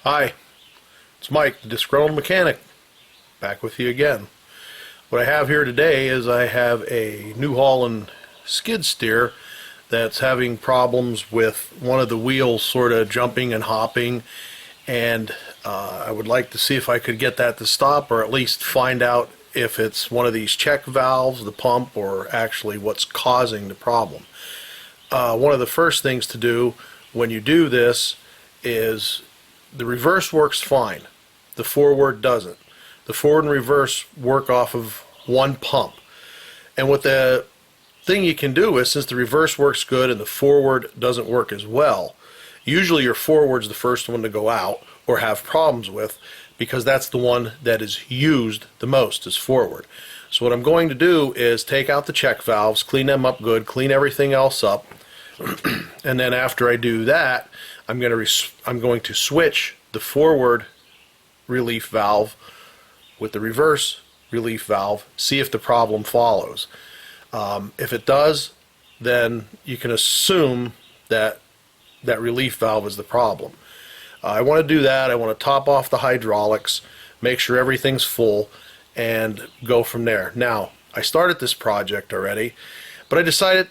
Hi, it's Mike, the disgruntled mechanic, back with you again. What I have here today is I have a New Holland skid steer that's having problems with one of the wheels sort of jumping and hopping, and I would like to see if I could get that to stop, or at least find out if it's one of these check valves, the pump, or actually what's causing the problem. One of the first things to do when you do this is the reverse works fine. The forward doesn't. The forward and reverse work off of one pump. And what the thing you can do is, since the reverse works good and the forward doesn't work as well, usually your forward's the first one to go out or have problems with, because that's the one that is used the most, is forward. So what I'm going to do is take out the check valves, clean them up good, clean everything else up, and then after I do that, I'm going to switch the forward relief valve with the reverse relief valve, see if the problem follows. If it does, then you can assume that that relief valve is the problem. I want to do that. I want to top off the hydraulics, make sure everything's full, and go from there. Now, I started this project already, but I decided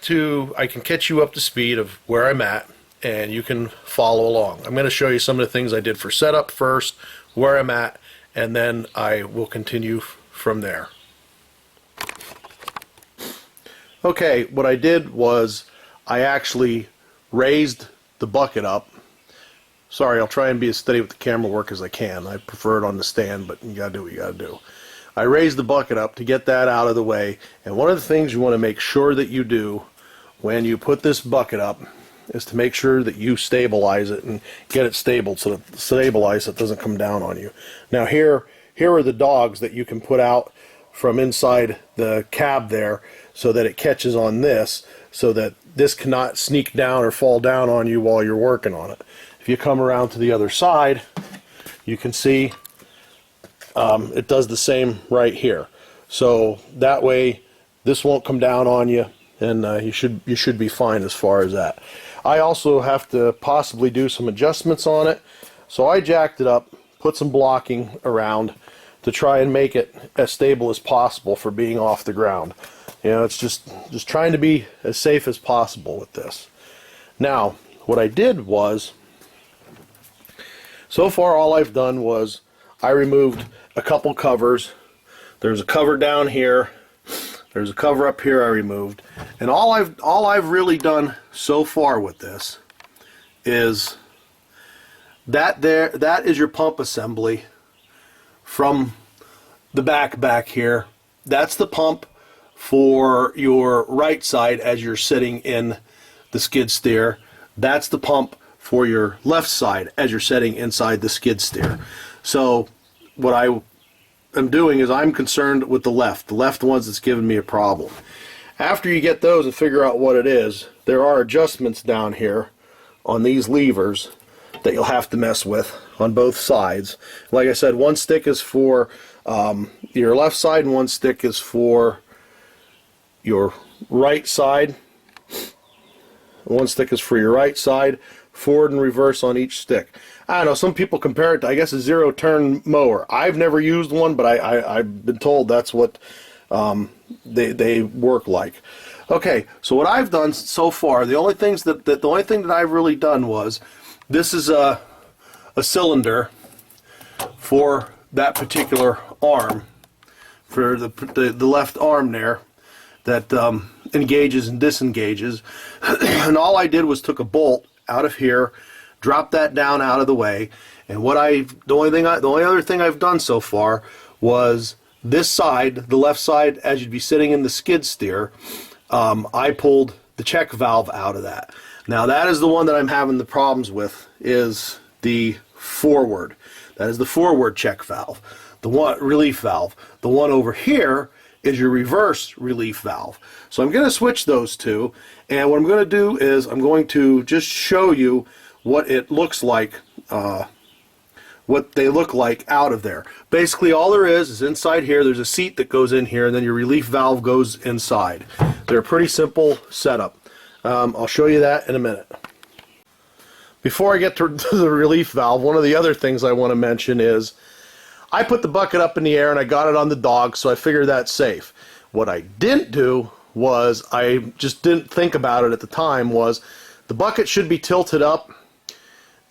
I can catch you up to speed of where I'm at, and you can follow along. I'm going to show you some of the things I did for setup first, where I'm at, and then I will continue from there. Okay, what I did was I actually raised the bucket up. Sorry, I'll try and be as steady with the camera work as I can. I prefer it on the stand, but you gotta do what you gotta do. I raised the bucket up to get that out of the way, and one of the things you want to make sure that you do when you put this bucket up is to make sure that you stabilize it and get it stable, so it doesn't come down on you. Now here are the dogs that you can put out from inside the cab there, so that it catches on this, so that this cannot sneak down or fall down on you while you're working on it. If you come around to the other side, you can see it does the same right here. So that way this won't come down on you, and you should be fine as far as that. I also have to possibly do some adjustments on it, so I jacked it up, put some blocking around to try and make it as stable as possible for being off the ground. You know, it's just trying to be as safe as possible with this. Now, what I did was, so far all I've done was I removed a couple covers. There's a cover down here. There's a cover up here I removed. And all I've really done so far with this is that is your pump assembly from the back here. That's the pump for your right side as you're sitting in the skid steer. That's the pump for your left side as you're sitting inside the skid steer. So what I am doing is I'm concerned with the left ones that's giving me a problem. After you get those and figure out what it is, there are adjustments down here on these levers that you'll have to mess with on both sides. Like I said, one stick is for your left side and one stick is for your right side. One stick is for your right side, forward and reverse on each stick. I don't know, some people compare it to, I guess, a zero-turn mower. I've never used one, but I've been told that's what they work like. Okay, so what I've done so far, the only thing that I've really done was, this is a cylinder for that particular arm, for the left arm there, that engages and disengages. And all I did was took a bolt out of here, drop that down out of the way, and the only other thing I've done so far was this side, the left side, as you'd be sitting in the skid steer, I pulled the check valve out of that. Now that is the one that I'm having the problems with, is the forward. That is the forward check valve, the one relief valve. The one over here is your reverse relief valve. So I'm going to switch those two, and what I'm going to do is I'm going to just show you what it looks like, what they look like out of there. Basically all there is inside here, there's a seat that goes in here, and then your relief valve goes inside. They're a pretty simple setup. I'll show you that in a minute. before I get to the relief valve, one of the other things I want to mention is I put the bucket up in the air and I got it on the dog, so I figured that's safe. What I didn't do was, I just didn't think about it at the time, was the bucket should be tilted up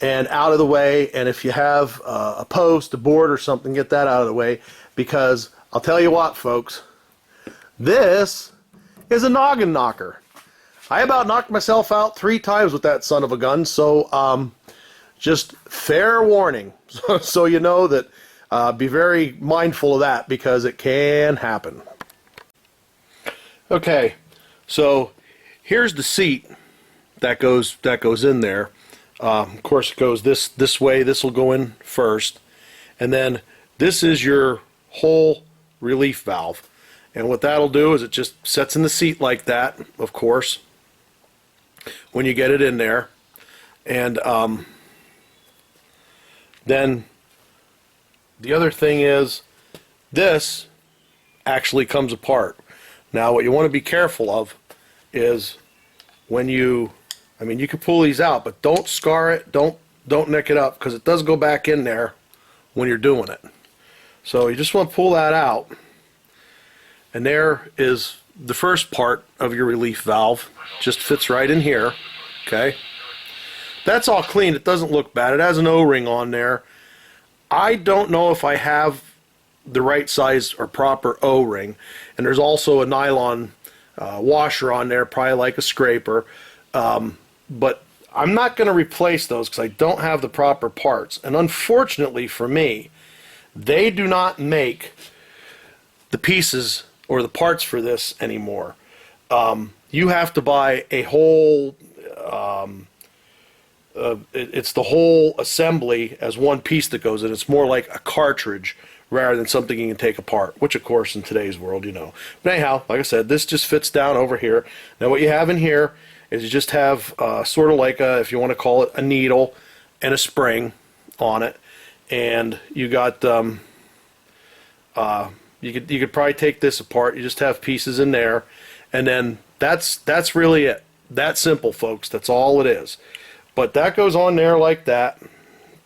and out of the way, and if you have a post, a board or something, get that out of the way, because I'll tell you what, folks, this is a noggin knocker. I about knocked myself out 3 times with that son of a gun, so just fair warning, so you know that. Be very mindful of that, because it can happen. Okay, so here's the seat that goes in there. Of course, it goes this way. This will go in first, and then this is your whole relief valve. And what that'll do is it just sets in the seat like that. Of course, when you get it in there, and then the other thing is, this actually comes apart. Now, what you want to be careful of is when you can pull these out, but don't scar it, don't nick it up, because it does go back in there when you're doing it. So you just want to pull that out, and there is the first part of your relief valve. Just fits right in here. Okay, that's all clean. It doesn't look bad. It has an O-ring on there. I don't know if I have the right size or proper O-ring, and there's also a nylon washer on there, probably like a scraper, but I'm not going to replace those because I don't have the proper parts. And unfortunately for me, they do not make the pieces or the parts for this anymore. You have to buy a whole it's the whole assembly as one piece that goes in. It's more like a cartridge rather than something you can take apart, which of course in today's world, you know. But anyhow, like I said, this just fits down over here. Now what you have in here is you just have sort of like a, if you want to call it, a needle and a spring on it, and you got you could probably take this apart. You just have pieces in there, and then that's really it. That simple, folks. That's all it is. But that goes on there like that.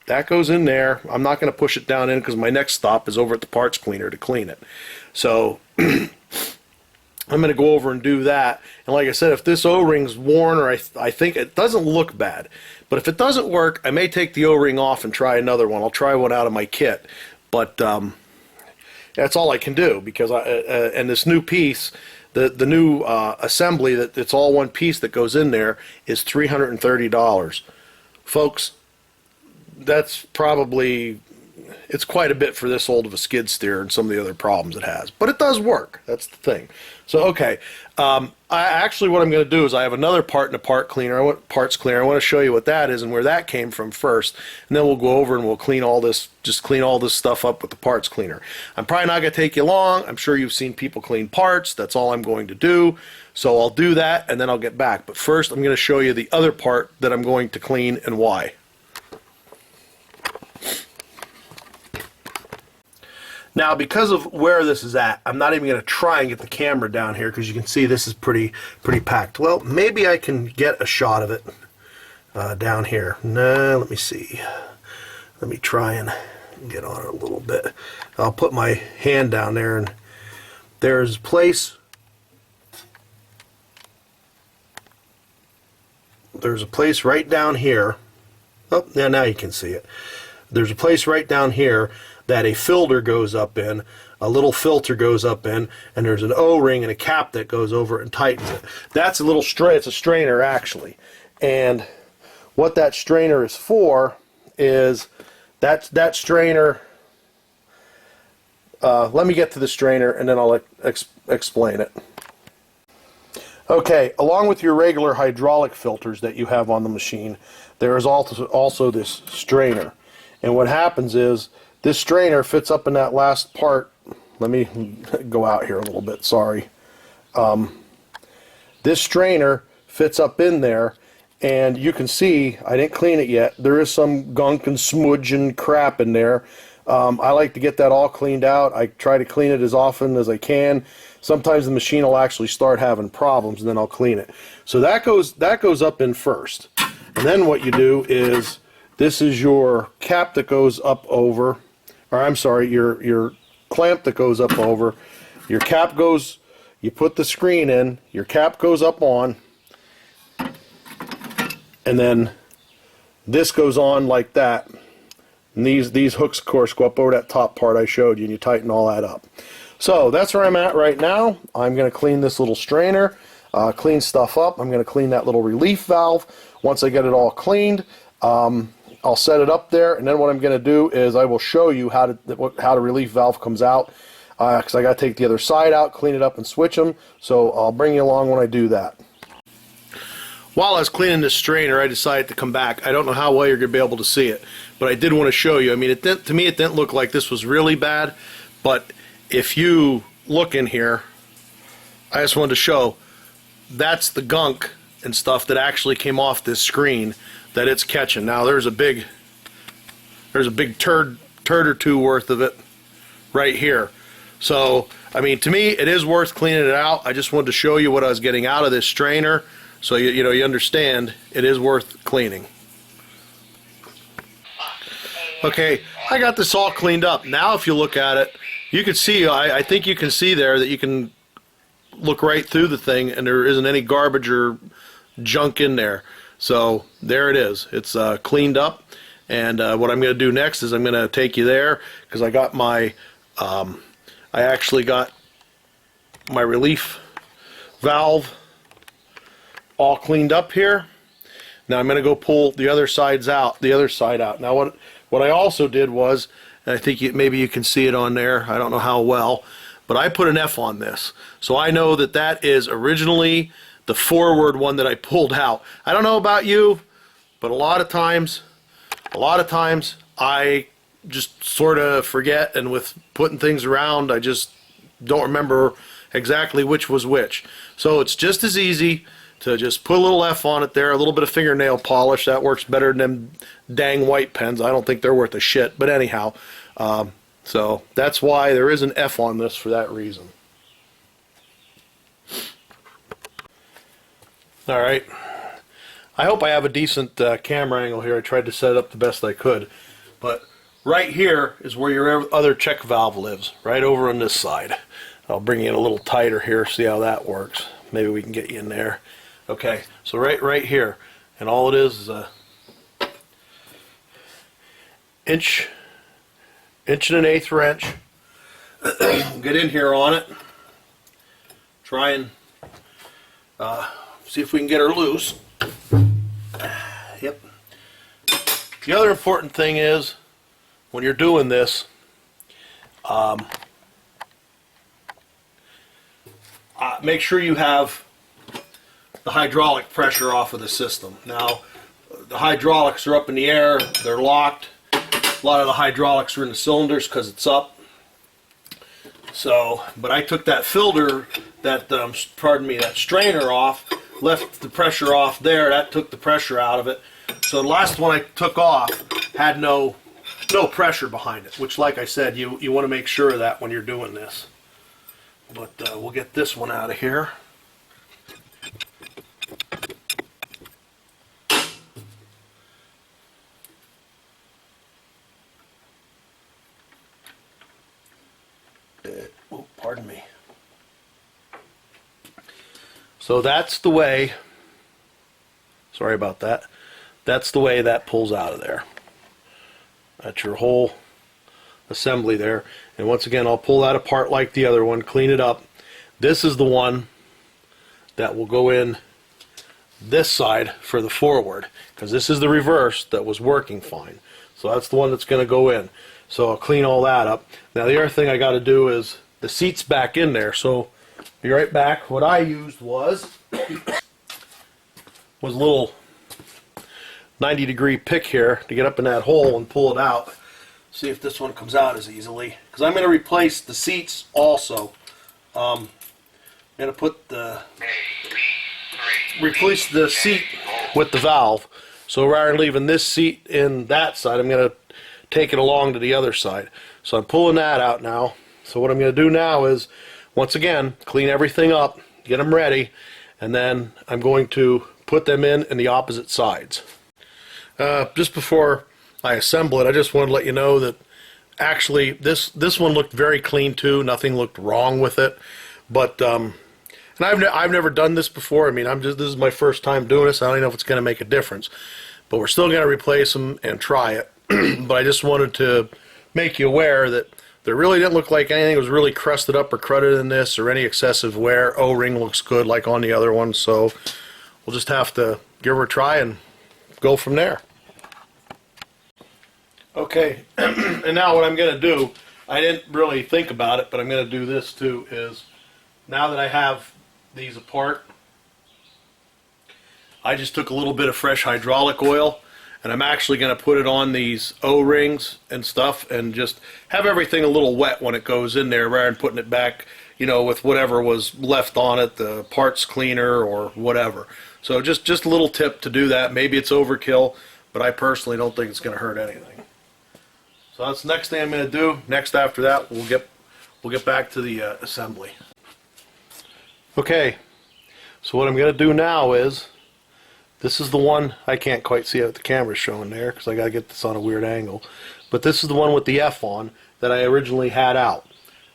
That goes in there. I'm not going to push it down in because my next stop is over at the parts cleaner to clean it. So I'm going to go over and do that. And like I said, if this O-ring's worn, or I think it doesn't look bad, but if it doesn't work, I may take the O-ring off and try another one. I'll try one out of my kit. But that's all I can do, because and this new piece, the new assembly, that it's all one piece that goes in there, is $330. Folks, that's probably, it's quite a bit for this old of a skid steer and some of the other problems it has. But it does work. That's the thing. So, okay. Actually, what I'm going to do is I have another part in the parts cleaner. I want to show you what that is and where that came from first. And then we'll go over and we'll clean all this, just clean all this stuff up with the parts cleaner. I'm probably not going to take you long. I'm sure you've seen people clean parts. That's all I'm going to do. So I'll do that and then I'll get back. But first, I'm going to show you the other part that I'm going to clean and why. Now, because of where this is at, I'm not even going to try and get the camera down here, because you can see this is pretty packed. Well, maybe I can get a shot of it down here. No, let me see. Let me try and get on it a little bit. I'll put my hand down there, and there's a place. There's a place right down here. Oh, yeah, now you can see it. There's a place right down here that a filter goes up in, a little filter goes up in, and there's an O-ring and a cap that goes over it and tightens it. That's a little it's a strainer actually. And what that strainer is for is that strainer, let me get to the strainer and then I'll explain it. Okay, along with your regular hydraulic filters that you have on the machine, there is also this strainer. And what happens is, this strainer fits up in that last part. Let me go out here a little bit, sorry. This strainer fits up in there, and you can see, I didn't clean it yet, there is some gunk and smudge and crap in there. I like to get that all cleaned out. I try to clean it as often as I can. Sometimes the machine will actually start having problems, and then I'll clean it. So that goes up in first. And then what you do is, this is your cap that goes up over, or I'm sorry, your clamp that goes up over. Your cap goes, you put the screen in, your cap goes up on, and then this goes on like that. And these hooks, of course, go up over that top part I showed you, and you tighten all that up. So that's where I'm at right now. I'm going to clean this little strainer, clean stuff up. I'm going to clean that little relief valve. Once I get it all cleaned, I'll set it up there, and then what I'm going to do is I will show you how the relief valve comes out, because I got to take the other side out, clean it up, and switch them. So I'll bring you along when I do that. While I was cleaning this strainer, I decided to come back. I don't know how well you're going to be able to see it, but I did want to show you. I mean, to me it didn't look like this was really bad, but if you look in here, I just wanted to show that's the gunk and stuff that actually came off this screen that it's catching. Now there's a big turd or two worth of it right here. So I mean, to me it is worth cleaning it out. I just wanted to show you what I was getting out of this strainer, so you know, you understand it is worth cleaning. Okay, I got this all cleaned up. Now if you look at it, you can see, I think you can see there that you can look right through the thing and there isn't any garbage or junk in there. So there it is. It's cleaned up, and what I'm going to do next is I'm going to take you there, because I got my I actually got my relief valve all cleaned up here. Now I'm going to go pull the other side out. Now what I also did was, and I think maybe you can see it on there, I don't know how well, but I put an F on this. So I know that that is originally the forward one that I pulled out. I don't know about you, but a lot of times I just sort of forget, and with putting things around, I just don't remember exactly which was which. So it's just as easy to just put a little F on it there, a little bit of fingernail polish. That works better than them dang white pens. I don't think they're worth a shit, but anyhow, so that's why there is an F on this, for that reason. Alright, I hope I have a decent camera angle here. I tried to set it up the best I could, but right here is where your other check valve lives, right over on this side. I'll bring you in a little tighter here, see how that works. Maybe we can get you in there. Okay, so right here, and all it is a inch and an eighth wrench. Get in here on it, try and see if we can get her loose. Yep. The other important thing is, when you're doing this, make sure you have the hydraulic pressure off of the system. Now, the hydraulics are up in the air, they're locked. A lot of the hydraulics are in the cylinders because it's up. So, but I took that filter, that that strainer off, left the pressure off there. That took the pressure out of it. So the last one I took off had no pressure behind it, which, like I said, you want to make sure of that when you're doing this. But we'll get this one out of here. Oh, pardon me. So that's the way, sorry about that, that's the way that pulls out of there. That's your whole assembly there. And once again, I'll pull that apart like the other one, clean it up. This is the one that will go in this side for the forward, because this is the reverse that was working fine. So that's the one that's going to go in. So I'll clean all that up. Now the other thing I got to do is, the seat's back in there, so be right back. What I used was a little 90-degree pick here to get up in that hole and pull it out. See if this one comes out as easily, because I'm going to replace the seats also. I'm going to replace the seat with the valve. So rather than leaving this seat in that side, I'm going to take it along to the other side. So I'm pulling that out now. So what I'm going to do now is, once again, clean everything up, get them ready, and then I'm going to put them in the opposite sides. Just before I assemble it, I just wanted to let you know that actually this one looked very clean too. Nothing looked wrong with it. But and I've never done this before. I mean, this is my first time doing this. I don't know if it's going to make a difference. But we're still going to replace them and try it. But I just wanted to make you aware that there really didn't look like anything was really crusted up or crudted in this, or any excessive wear. O-ring looks good like on the other one, so we'll just have to give her a try and go from there. Okay, and now what I'm going to do, I didn't really think about it, but I'm going to do this too, is now that I have these apart, I just took a little bit of fresh hydraulic oil, and I'm actually going to put it on these O-rings and stuff, and just have everything a little wet when it goes in there, rather than putting it back, you know, with whatever was left on it, the parts cleaner or whatever. So just a little tip to do that. Maybe it's overkill, but I personally don't think it's going to hurt anything. So that's the next thing I'm going to do. Next after that, we'll get back to the assembly. Okay, so what I'm going to do now is, this is the one, I can't quite see what the camera's showing there because I got to get this on a weird angle, but this is the one with the F on that I originally had out.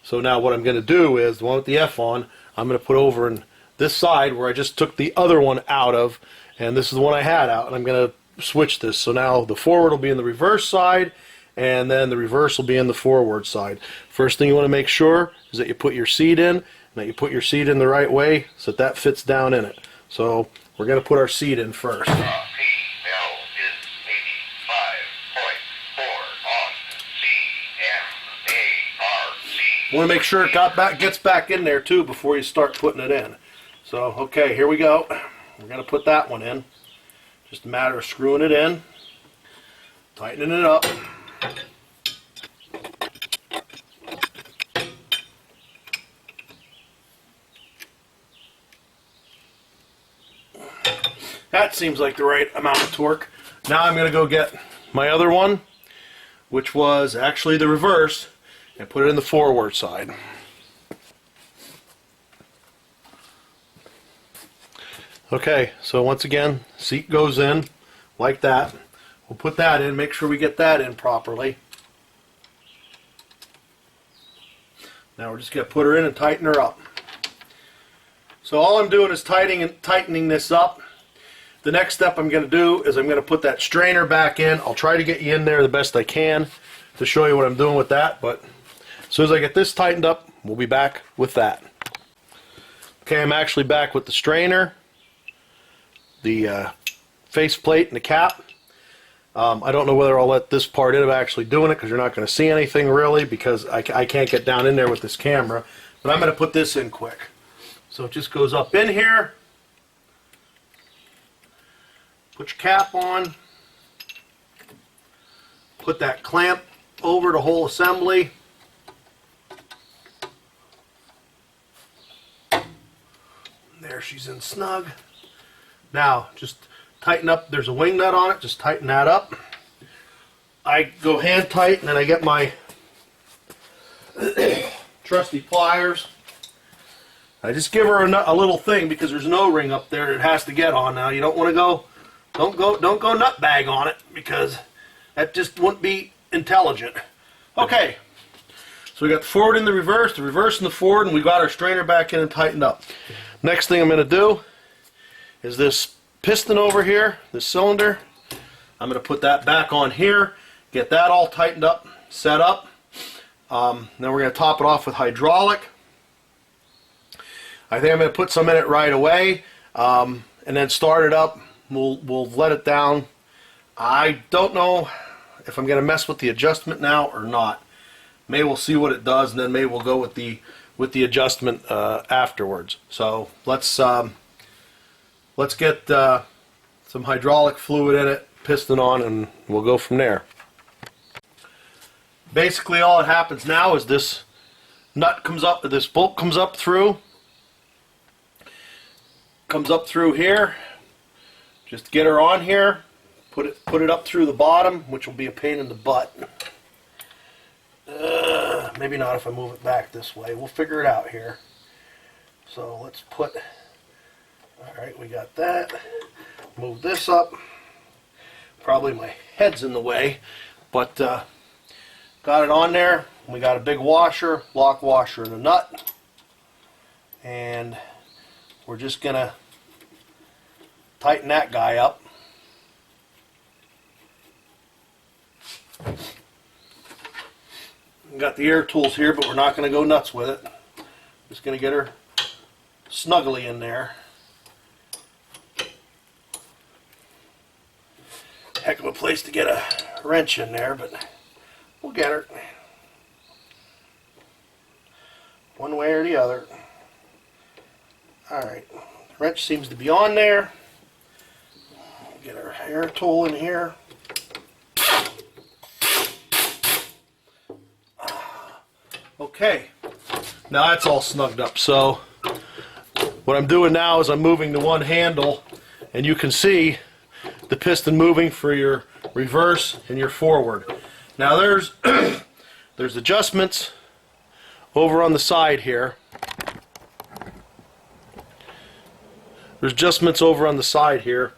So now what I'm going to do is, the one with the F on, I'm going to put over in this side where I just took the other one out of, and this is the one I had out, and I'm going to switch this. So now the forward will be in the reverse side, and then the reverse will be in the forward side. First thing you want to make sure is that you put your seat in, and that you put your seat in the right way so that fits down in it. So we're going to put our seat in first. PL is 85.4 on CMARC. Want to make sure it gets back in there too before you start putting it in. So, okay, here we go. We're going to put that one in. Just a matter of screwing it in, tightening it up. That seems like the right amount of torque. Now I'm going to go get my other one, which was actually the reverse, and put it in the forward side. Okay, so once again, seat goes in like that. We'll put that in, make sure we get that in properly. Now we're just going to put her in and tighten her up. So all I'm doing is tightening this up. The next step I'm going to do is I'm going to put that strainer back in. I'll try to get you in there the best I can to show you what I'm doing with that, but as soon as I get this tightened up, we'll be back with that. Okay, I'm actually back with the strainer, the faceplate, and the cap. I don't know whether I'll let this part in of actually doing it, because you're not going to see anything really, because I can't get down in there with this camera, but I'm going to put this in quick. So it just goes up in here. Put your cap on, put that clamp over the whole assembly. There, she's in snug. Now, just tighten up, there's a wing nut on it, just tighten that up. I go hand tight, and then I get my trusty pliers. I just give her a little thing, because there's an O-ring up there that it has to get on. Now, you don't want to go, don't go nutbag on it, because that just wouldn't be intelligent. Okay, so we got the forward and the reverse and the forward, and we got our strainer back in and tightened up. Next thing I'm going to do is this piston over here, this cylinder. I'm going to put that back on here, get that all tightened up, set up. Then we're going to top it off with hydraulic. I think I'm going to put some in it right away, and then start it up. We'll let it down. I don't know if I'm going to mess with the adjustment now or not. Maybe we'll see what it does, and then maybe we'll go with the adjustment afterwards. So let's get some hydraulic fluid in it, piston on, and we'll go from there. Basically, all that happens now is this nut comes up, this bolt comes up through here. Just get her on here, put it up through the bottom, which will be a pain in the butt. Maybe not if I move it back this way. We'll figure it out here. So let's put, alright, we got that. Move this up. Probably my head's in the way, but got it on there. We got a big washer, lock washer, and a nut, and we're just gonna tighten that guy up. Got the air tools here, but we're not going to go nuts with it. Just going to get her snugly in there. Heck of a place to get a wrench in there, but we'll get her. One way or the other. Alright, the wrench seems to be on there. Get our air tool in here. Okay, now that's all snugged up. So what I'm doing now is I'm moving the one handle, and you can see the piston moving for your reverse and your forward. Now there's there's adjustments over on the side here. There's adjustments over on the side here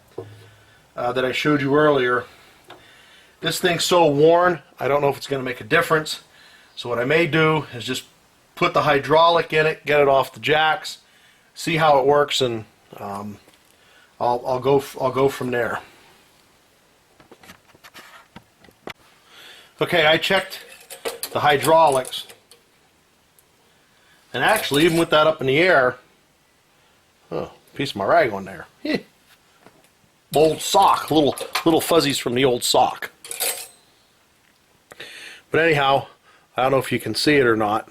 that I showed you earlier. This thing's so worn, I don't know if it's going to make a difference. So what I may do is just put the hydraulic in it, get it off the jacks, see how it works, and I'll go from there. Okay, I checked the hydraulics, and actually, even with that up in the air, oh, piece of my rag on there. Old sock, little fuzzies from the old sock. But anyhow, I don't know if you can see it or not,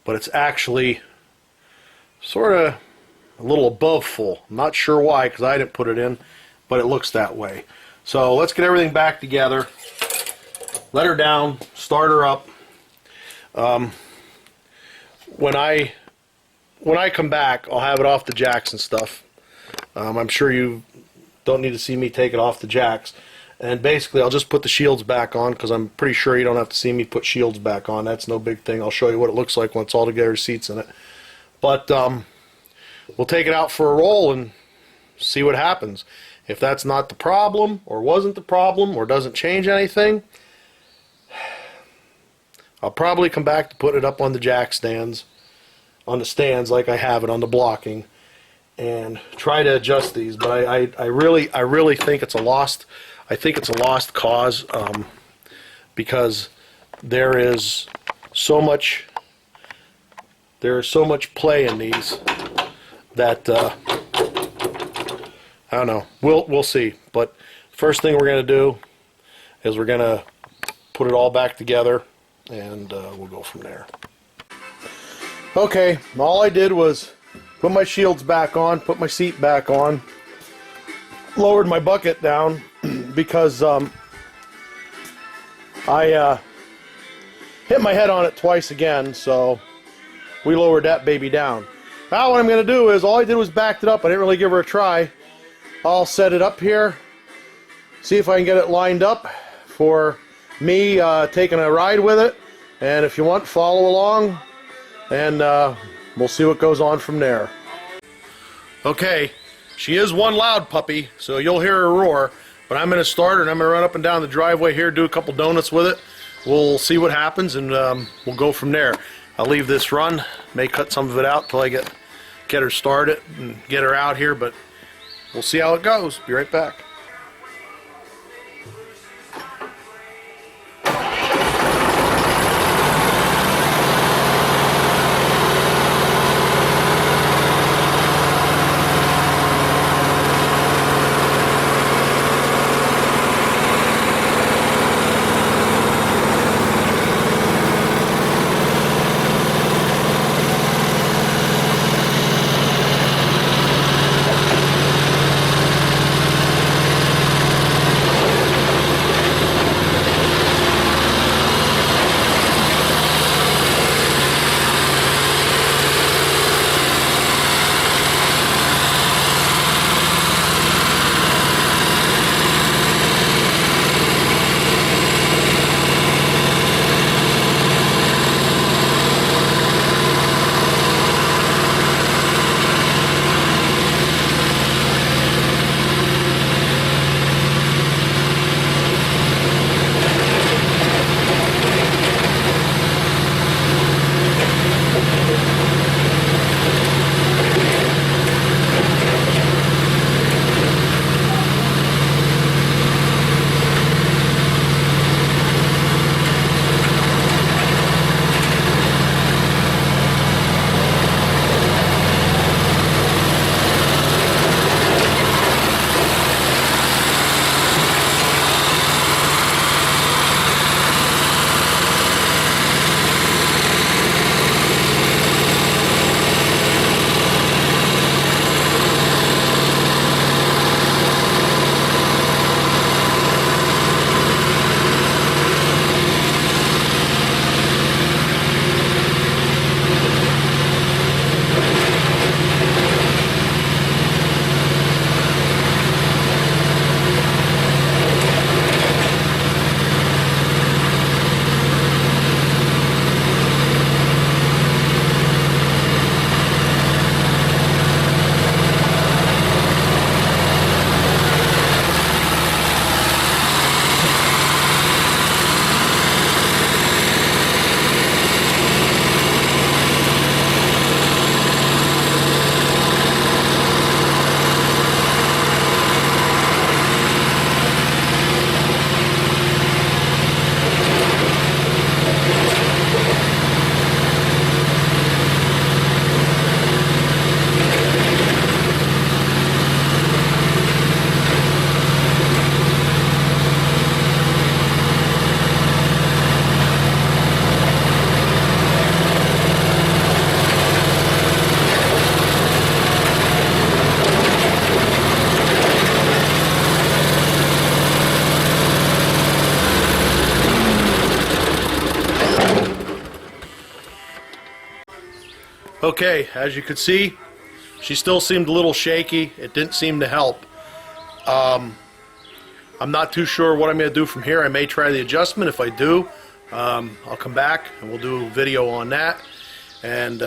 but it's actually sort of a little above full. I'm not sure why, because I didn't put it in, but it looks that way. So let's get everything back together, let her down, start her up. When I come back, I'll have it off the jacks and stuff. I'm sure you don't need to see me take it off the jacks. And basically, I'll just put the shields back on, because I'm pretty sure you don't have to see me put shields back on. That's no big thing. I'll show you what it looks like when it's all together, seats in it. But we'll take it out for a roll and see what happens. If that's not the problem, or wasn't the problem, or doesn't change anything, I'll probably come back to put it up on the jack stands, on the stands like I have it on the blocking, and try to adjust these. But I really think it's a lost. I think it's a lost cause, because there is so much play in these that I don't know. We'll see. But first thing we're going to do is we're going to put it all back together, and we'll go from there. Okay, all I did was put my shields back on, put my seat back on, lowered my bucket down, because I hit my head on it twice again, so we lowered that baby down. Now what I'm going to do is, all I did was backed it up. I didn't really give her a try. I'll set it up here, see if I can get it lined up for me taking a ride with it, and if you want, follow along, and we'll see what goes on from there. Okay, she is one loud puppy, so you'll hear her roar. But I'm going to start her, and I'm going to run up and down the driveway here, do a couple donuts with it. We'll see what happens, and we'll go from there. I'll leave this run, may cut some of it out till I get her started and get her out here, but we'll see how it goes. Be right back. Okay, as you could see, she still seemed a little shaky. It didn't seem to help. I'm not too sure what I'm going to do from here. I may try the adjustment. If I do, I'll come back and we'll do a video on that. And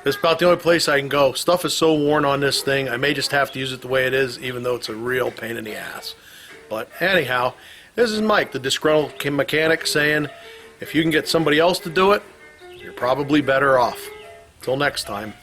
it's about the only place I can go. Stuff is so worn on this thing, I may just have to use it the way it is, even though it's a real pain in the ass. But anyhow, this is Mike, the disgruntled mechanic, saying if you can get somebody else to do it, you're probably better off. Till next time.